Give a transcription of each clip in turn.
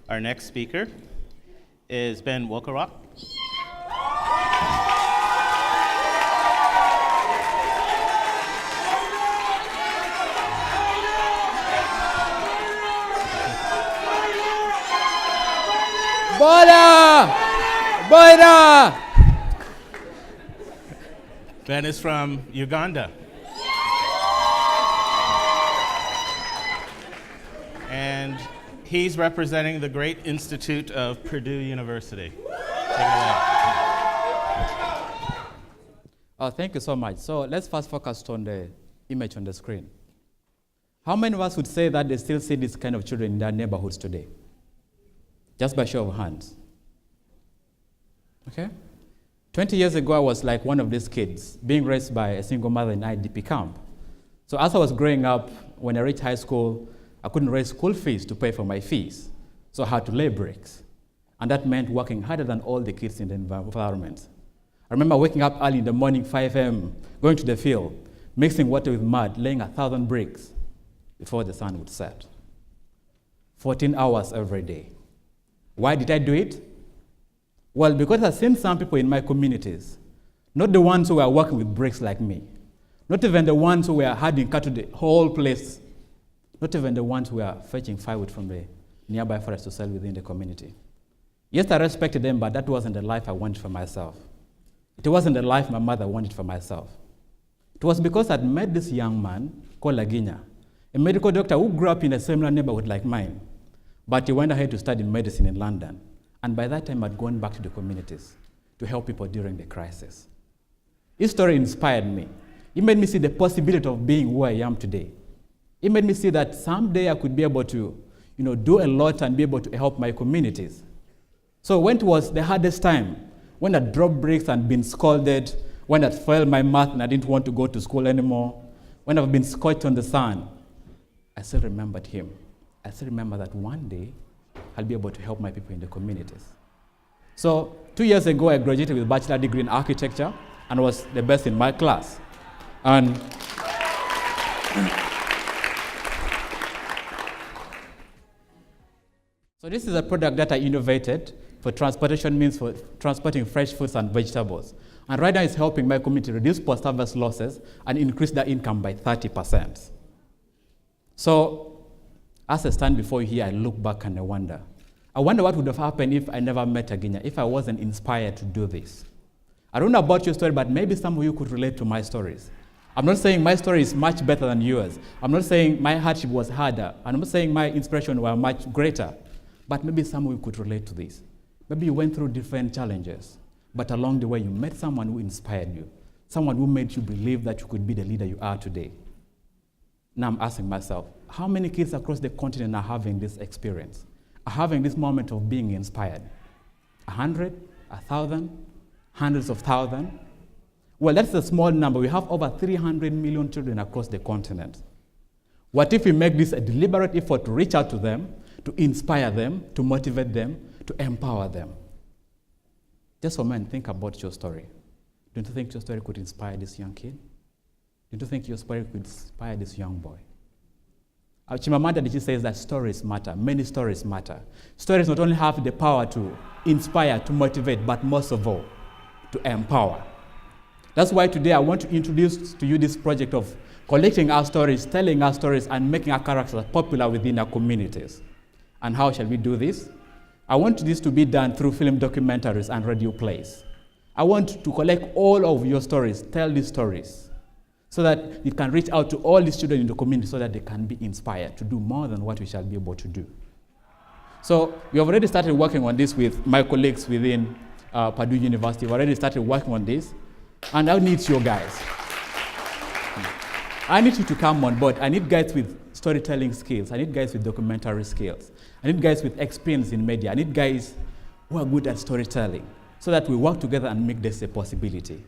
Our next speaker is Ben Wokorach. Boda! Boda! Ben is from Uganda. And he's representing the great institute of Purdue University. Take it away. Oh, thank you so much. So let's first focus on the image on the screen. How many of us would say that they still see this kind of children in their neighborhoods today? Just by show of hands. Okay? 20 years ago, I was like one of these kids being raised by a single mother in IDP camp. So as I was growing up, when I reached high school, I couldn't raise school fees to pay for my fees. So I had to lay bricks. And that meant working harder than all the kids in the environment. I remember waking up early in the morning, 5 a.m., going to the field, mixing water with mud, laying 1,000 bricks before the sun would set. 14 hours every day. Why did I do it? Well, because I've seen some people in my communities, not the ones who were working with bricks like me, not even the ones who were herding cattle the whole place, not even the ones who were fetching firewood from the nearby forest to sell within the community. Yes, I respected them, but that wasn't the life I wanted for myself. It wasn't the life my mother wanted for myself. It was because I'd met this young man called Laginya, a medical doctor who grew up in a similar neighborhood like mine. But he went ahead to study medicine in London. And by that time, I'd gone back to the communities to help people during the crisis. His story inspired me. It made me see the possibility of being who I am today. It made me see that someday I could be able to, do a lot and be able to help my communities. So when it was the hardest time, when I dropped bricks and been scolded, when I failed my math and I didn't want to go to school anymore, when I've been scorched on the sun, I still remembered him. I still remember that one day, I'll be able to help my people in the communities. So 2 years ago, I graduated with a bachelor degree in architecture and was the best in my class. And so this is a product that I innovated for transportation means for transporting fresh fruits and vegetables. And right now it's helping my community reduce post-harvest losses and increase their income by 30%. So as I stand before you here, I look back and I wonder what would have happened if I never met Laginya, if I wasn't inspired to do this. I don't know about your story, but maybe some of you could relate to my stories. I'm not saying my story is much better than yours. I'm not saying my hardship was harder. I'm not saying my inspiration were much greater. But maybe some of you could relate to this. Maybe you went through different challenges, but along the way you met someone who inspired you, someone who made you believe that you could be the leader you are today. Now I'm asking myself, how many kids across the continent are having this experience, are having this moment of being inspired? 100, 1,000, hundreds of thousands? Well, that's a small number. We have over 300 million children across the continent. What if we make this a deliberate effort to reach out to them, to inspire them, to motivate them, to empower them? Just for a minute, think about your story. Don't you think your story could inspire this young kid? Don't you think your story could inspire this young boy? Chimamanda Adichie says that stories matter. Many stories matter. Stories not only have the power to inspire, to motivate, but most of all, to empower. That's why today I want to introduce to you this project of collecting our stories, telling our stories, and making our characters popular within our communities. And how shall we do this? I want this to be done through film documentaries and radio plays. I want to collect all of your stories, tell these stories, so that it can reach out to all these children in the community so that they can be inspired to do more than what we shall be able to do. So we have already started working on this with my colleagues within Purdue University. We've already started working on this, and I need you guys. I need you to come on board. I need guys with storytelling skills. I need guys with documentary skills. I need guys with experience in media. I need guys who are good at storytelling so that we work together and make this a possibility.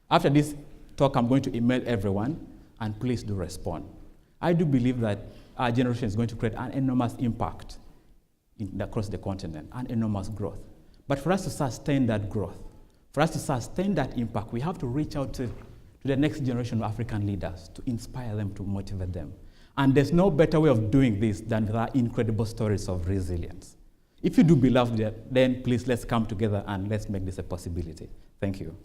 After this talk, I'm going to email everyone, and please do respond. I do believe that our generation is going to create an enormous impact across the continent, an enormous growth. But for us to sustain that growth, for us to sustain that impact, we have to reach out to the next generation of African leaders, to inspire them, to motivate them. And there's no better way of doing this than with our incredible stories of resilience. If you do believe that, then please let's come together and let's make this a possibility. Thank you.